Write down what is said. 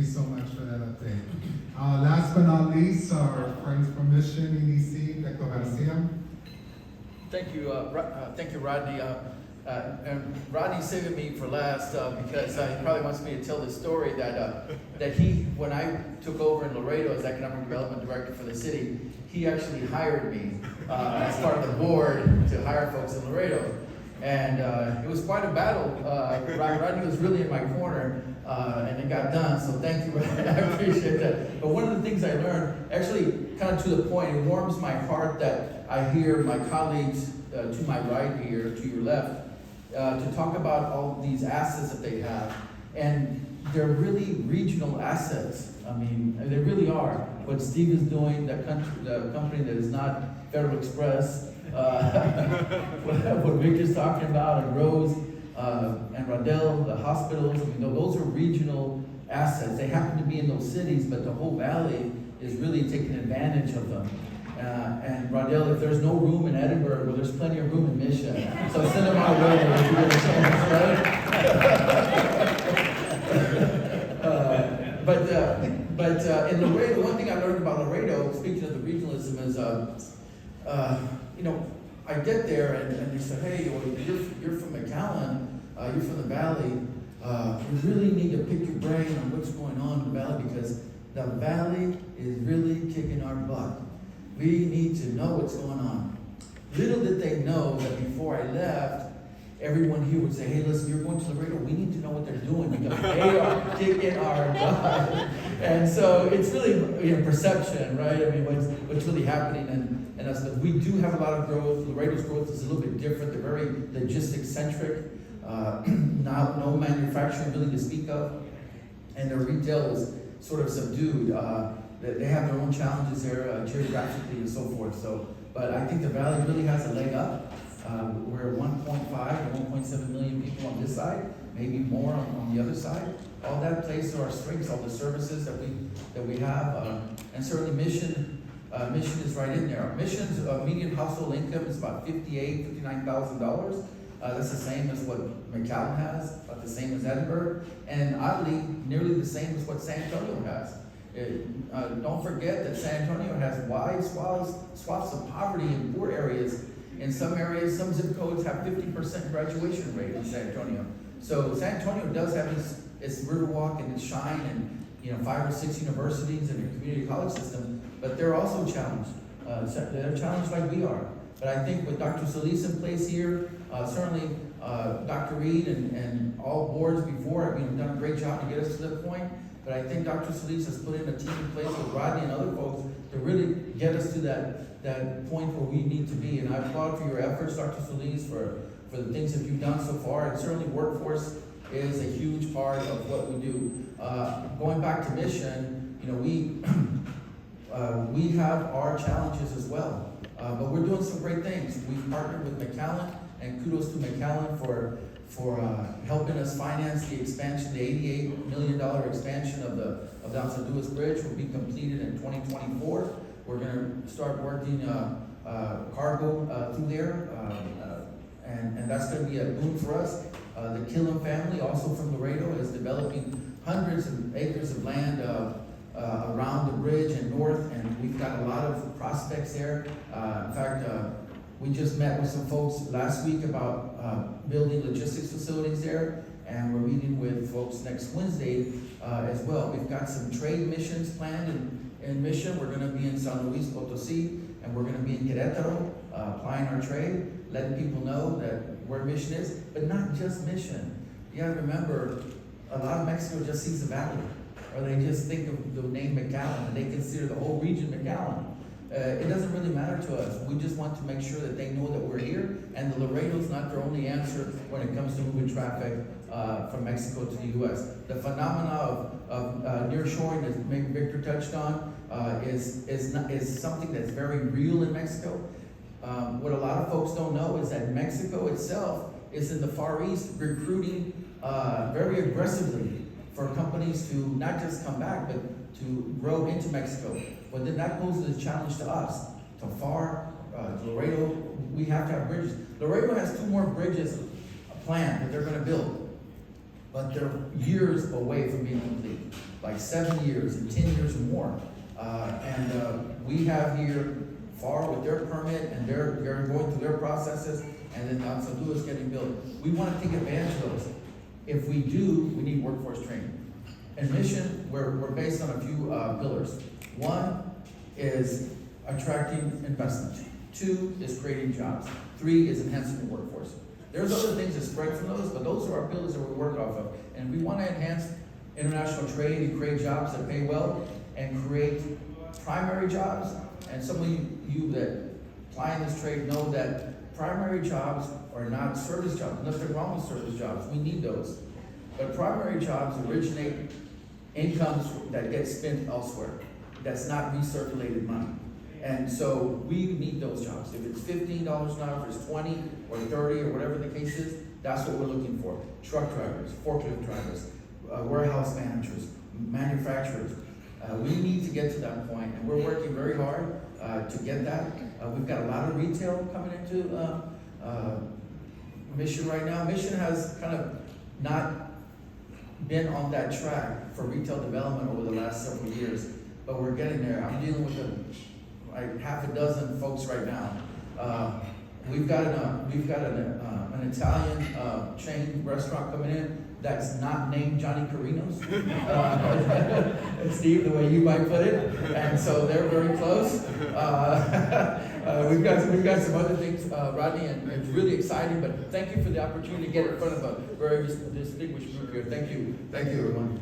so much for that update. Last but not least, our friends from Mission EDC, Teclo Garcia. Thank you, Rodney. And Rodney's saving me for last because he probably wants me to tell the story that he, when I took over in Laredo as Economic Development Director for the city, he actually hired me as part of the board to hire folks in Laredo. And it was quite a battle. Rodney was really in my corner, and it got done, so thank you, Rodney. I appreciate that. But one of the things I learned, actually kind of to the point, it warms my heart that I hear my colleagues to my right here, to your left, to talk about all these assets that they have. And they're really regional assets. I mean, they really are. What Steve is doing, the company that is not Federal Express, what Vic is talking about, and Rose, and Radell, the hospitals, I mean, those are regional assets. They happen to be in those cities, but the whole valley is really taking advantage of them. And Radell, if there's no room in Edinburgh, well, there's plenty of room in Mission. So send them our way if you get a chance, right? But in Laredo, one thing I learned about Laredo, speaking of the regionalism, is I get there and they say, hey, well, you're from McAllen, you're from the valley. We really need to pick your brain on what's going on in the valley because the valley is really kicking our butt. We need to know what's going on. Little did they know that before I left, everyone here would say, hey, listen, you're going to Laredo, we need to know what they're doing because they are kicking our butt. And so it's really perception, right? I mean, what's really happening, and that's we do have a lot of growth. Laredo's growth is a little bit different. They're very logistics centric. No manufacturing really to speak of, and their retail is sort of subdued. They have their own challenges there geographically and so forth. So, but I think the valley really has a leg up. We're 1.5 to 1.7 million people on this side, maybe more on the other side. All that plays to our strengths, all the services that we have, and certainly Mission is right in there. Mission's median household income is about $59,000. That's the same as what McAllen has, about the same as Edinburgh, and oddly, nearly the same as what San Antonio has. Don't forget that San Antonio has wide swaths of poverty in poor areas. In some areas, some zip codes have 50% graduation rate in San Antonio. So San Antonio does have its Riverwalk and its Shine and 5 or 6 universities and a community college system, but they're also challenged. They're challenged like we are. But I think with Dr. Solis in place here, certainly Dr. Reed and all boards before, have done a great job to get us to that point. But I think Dr. Solis has put in a team in place with Rodney and other folks to really get us to that point where we need to be. And I applaud for your efforts, Dr. Solis, for the things that you've done so far. And certainly workforce is a huge part of what we do. Going back to Mission, we have our challenges as well. But we're doing some great things. We've partnered with McAllen, and kudos to McAllen for helping us finance the expansion. The $88 million expansion of the San Luis Bridge will be completed in 2024. We're going to start working cargo through there, and that's going to be a boom for us. The Killam family, also from Laredo, is developing hundreds of acres of land around the bridge and north, and we've got a lot of prospects there. In fact, we just met with some folks last week about building logistics facilities there, and we're meeting with folks next Wednesday as well. We've got some trade missions planned in Mission. We're going to be in San Luis Potosí, and we're going to be in Querétaro, applying our trade, letting people know that where Mission is, but not just Mission. You got to remember, a lot of Mexico just sees the valley, or they just think of the name McAllen, and they consider the whole region McAllen. It doesn't really matter to us. We just want to make sure that they know that we're here, and the Laredo's not their only answer when it comes to moving traffic from Mexico to the U.S. The phenomena of nearshoring, as maybe Victor touched on, is something that's very real in Mexico. What a lot of folks don't know is that Mexico itself is in the Far East recruiting very aggressively for companies to not just come back, but to grow into Mexico. But then that poses a challenge to us. To Laredo, we have to have bridges. Laredo has 2 more bridges planned that they're going to build. but they're years away from being complete, like 7 years and 10 years or more. We have here FAR with their permit, and they're going through their processes, and then San is getting built. We want to take advantage of those. If we do, we need workforce training. In Mission, we're based on a few pillars. One is attracting investment. 2 is creating jobs. 3 is enhancing the workforce. There's other things that spread from those, but those are our pillars that we work off of. And we want to enhance international trade and create jobs that pay well and create primary jobs. And some of you that apply in this trade know that primary jobs are not service jobs. Nothing wrong with service jobs. We need those. But primary jobs originate incomes that get spent elsewhere. That's not recirculated money. And so we need those jobs. If it's $15 an hour, if it's 20 or 30 or whatever the case is, that's what we're looking for. Truck drivers, forklift drivers, warehouse managers, manufacturers. We need to get to that point, and we're working very hard to get that. We've got a lot of retail coming into Mission right now. Mission has kind of not been on that track for retail development over the last several years, but we're getting there. I'm dealing with like half a dozen folks right now. We've got an Italian chain restaurant coming in that's not named Johnny Carino's. Steve, the way you might put it, and so they're very close. We've got some other things, Rodney, and it's really exciting. But thank you for the opportunity to get in front of a very distinguished group here. Thank you, everyone.